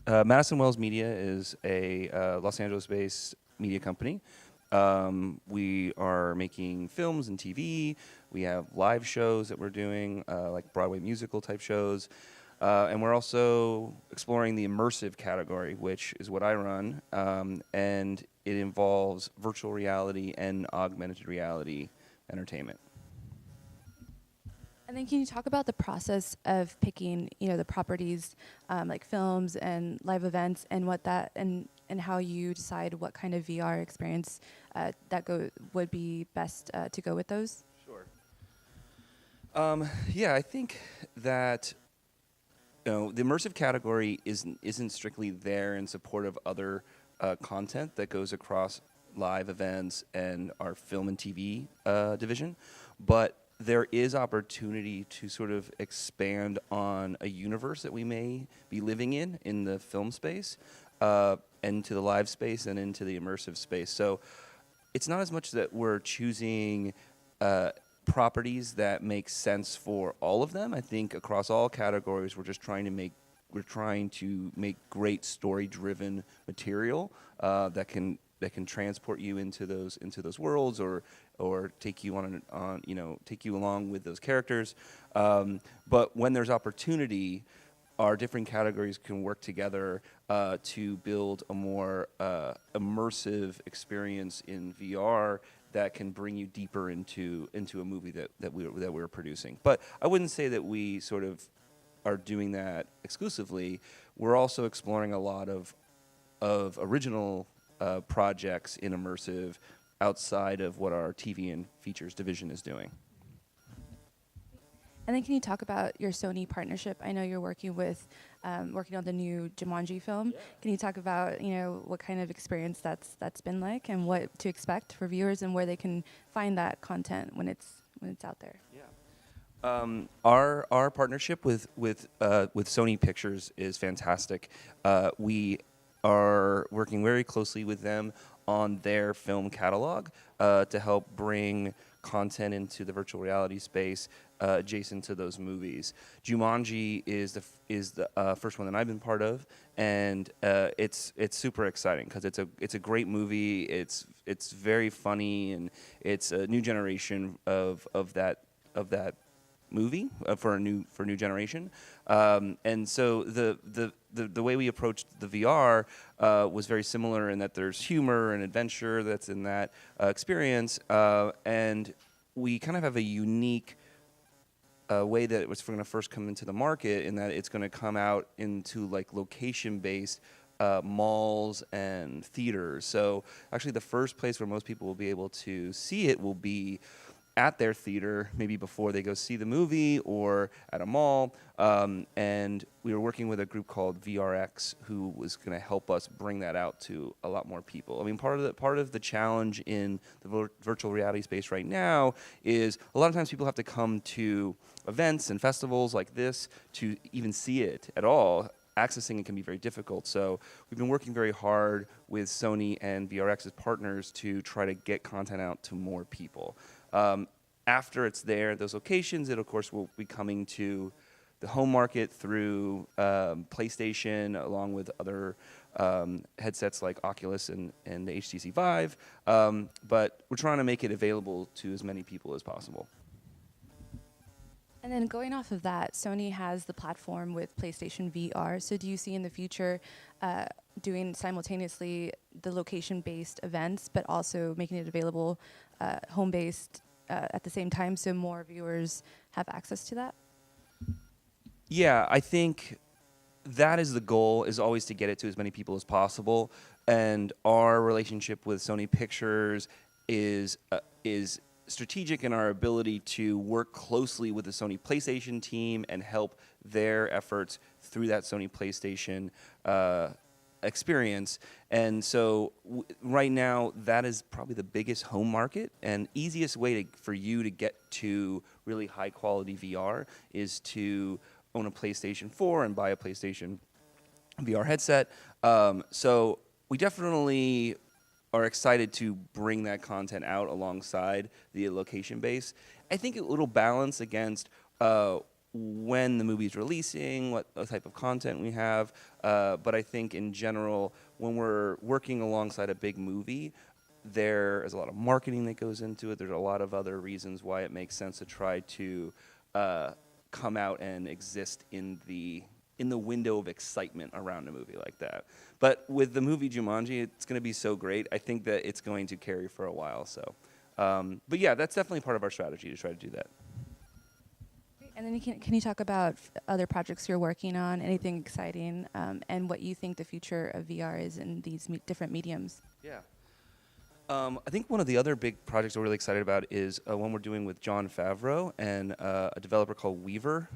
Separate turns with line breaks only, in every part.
Madison Wells Media is a Los Angeles-based media company. We are making films and TV. We have live shows that we're doing, like Broadway musical type shows. And we're also exploring the immersive category, which is what I run. And it involves virtual reality and augmented reality entertainment.
And then can you talk about the process of picking, the properties, like films and live events, and what that and how you decide what kind of VR experience would be best to go with those?
Sure. Yeah, I think that the immersive category isn't strictly there in support of other content that goes across live events and our film and TV division, but there is opportunity to sort of expand on a universe that we may be living in the film space, into the live space and into the immersive space. So it's not as much that we're choosing properties that make sense for all of them. I think across all categories, we're trying to make great story-driven material that can transport you into those worlds or take you take you along with those characters. But when there's opportunity, our different categories can work together to build a more immersive experience in VR that can bring you deeper into a movie that we're producing. But I wouldn't say that we sort of are doing that exclusively. We're also exploring a lot of original projects in immersive outside of what our TV and features division is doing.
And then can you talk about your Sony partnership? I know you're working on the new Jumanji film. Yeah. Can you talk about what kind of experience that's been like, and what to expect for viewers, and where they can find that content when it's out there?
Yeah. Our partnership with Sony Pictures is fantastic. We are working very closely with them on their film catalog to help bring content into the virtual reality space adjacent to those movies. Jumanji is the first one that I've been part of, and it's super exciting because it's a great movie. It's very funny, and it's a new generation of that movie for a new generation. And so the way we approached the VR was very similar in that there's humor and adventure that's in that experience, and we kind of have a unique way that it was going to first come into the market, in that it's going to come out into like location-based malls and theaters. So actually the first place where most people will be able to see it will be at their theater, maybe before they go see the movie, or at a mall. And we were working with a group called VRX, who was going to help us bring that out to a lot more people. I mean, part of the challenge in the virtual reality space right now is a lot of times people have to come to events and festivals like this to even see it at all. Accessing it can be very difficult. So we've been working very hard with Sony and VRX as partners to try to get content out to more people. After it's there at those locations, it of course will be coming to the home market through PlayStation, along with other headsets like Oculus and the HTC Vive. But we're trying to make it available to as many people as possible.
And then going off of that, Sony has the platform with PlayStation VR. So do you see in the future doing simultaneously the location-based events, but also making it available home-based at the same time, so more viewers have access to that?
Yeah, I think that is the goal, is always to get it to as many people as possible. And our relationship with Sony Pictures is strategic in our ability to work closely with the Sony PlayStation team and help their efforts through that Sony PlayStation experience. And so right now, that is probably the biggest home market, and easiest way for you to get to really high quality VR is to own a PlayStation 4 and buy a PlayStation VR headset. So we definitely are excited to bring that content out alongside the location base. I think it'll balance against when the movie's releasing, what type of content we have. But I think in general, when we're working alongside a big movie, there is a lot of marketing that goes into it. There's a lot of other reasons why it makes sense to try to come out and exist in the window of excitement around a movie like that. But with the movie Jumanji, it's going to be so great. I think that it's going to carry for a while. So, but yeah, that's definitely part of our strategy to try to do that.
And then can you talk about other projects you're working on, anything exciting, and what you think the future of VR is in these different mediums?
Yeah. I think one of the other big projects we're really excited about is one we're doing with Jon Favreau and a developer called Weaver,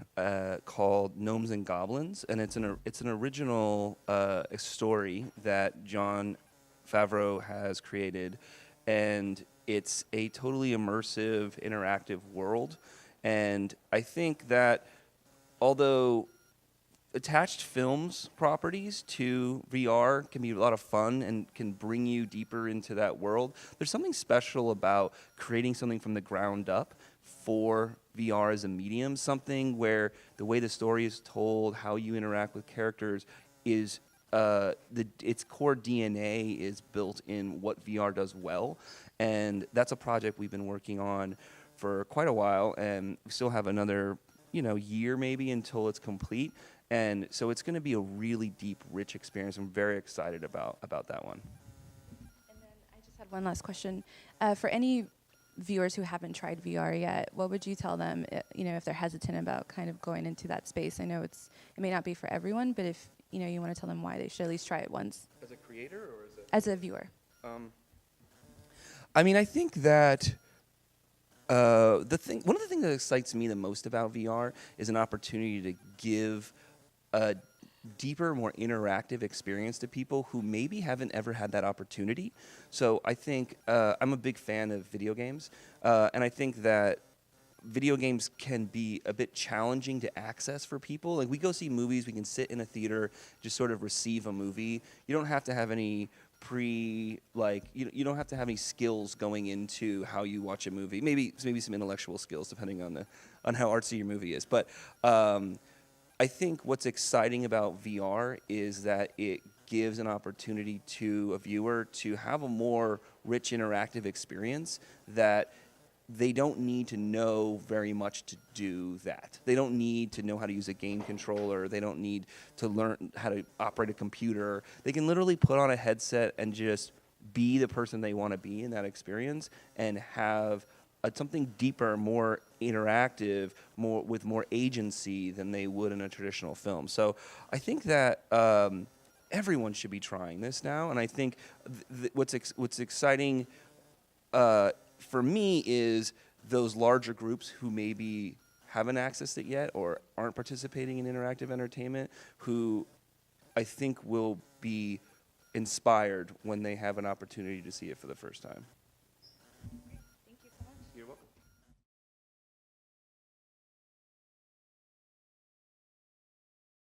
called Gnomes and Goblins, and it's an original story that Jon Favreau has created, and it's a totally immersive, interactive world. And I think that although attached films properties to VR can be a lot of fun and can bring you deeper into that world, there's something special about creating something from the ground up for VR as a medium, something where the way the story is told, how you interact with characters is its core DNA is built in what VR does well. And that's a project we've been working on for quite a while, and we still have another year maybe until it's complete. And so it's going to be a really deep, rich experience. I'm very excited about that one.
And then I just had one last question. For any viewers who haven't tried VR yet, what would you tell them, if they're hesitant about kind of going into that space? I know it may not be for everyone, but if you want to tell them why they should at least try it once.
As a creator or
as a viewer?
I mean, I think that one of the things that excites me the most about VR is an opportunity to give a deeper, more interactive experience to people who maybe haven't ever had that opportunity. So I think I'm a big fan of video games, and I think that video games can be a bit challenging to access for people. Like, we go see movies, we can sit in a theater, just sort of receive a movie. You don't have to have any you don't have to have any skills going into how you watch a movie. Maybe some intellectual skills, depending on how artsy your movie is. But I think what's exciting about VR is that it gives an opportunity to a viewer to have a more rich interactive experience that they don't need to know very much to do that. They don't need to know how to use a game controller. They don't need to learn how to operate a computer. They can literally put on a headset and just be the person they want to be in that experience and have something deeper, more interactive, with more agency than they would in a traditional film. So I think that everyone should be trying this now. And I think what's exciting for me is those larger groups who maybe haven't accessed it yet or aren't participating in interactive entertainment, who I think will be inspired when they have an opportunity to see it for the first time.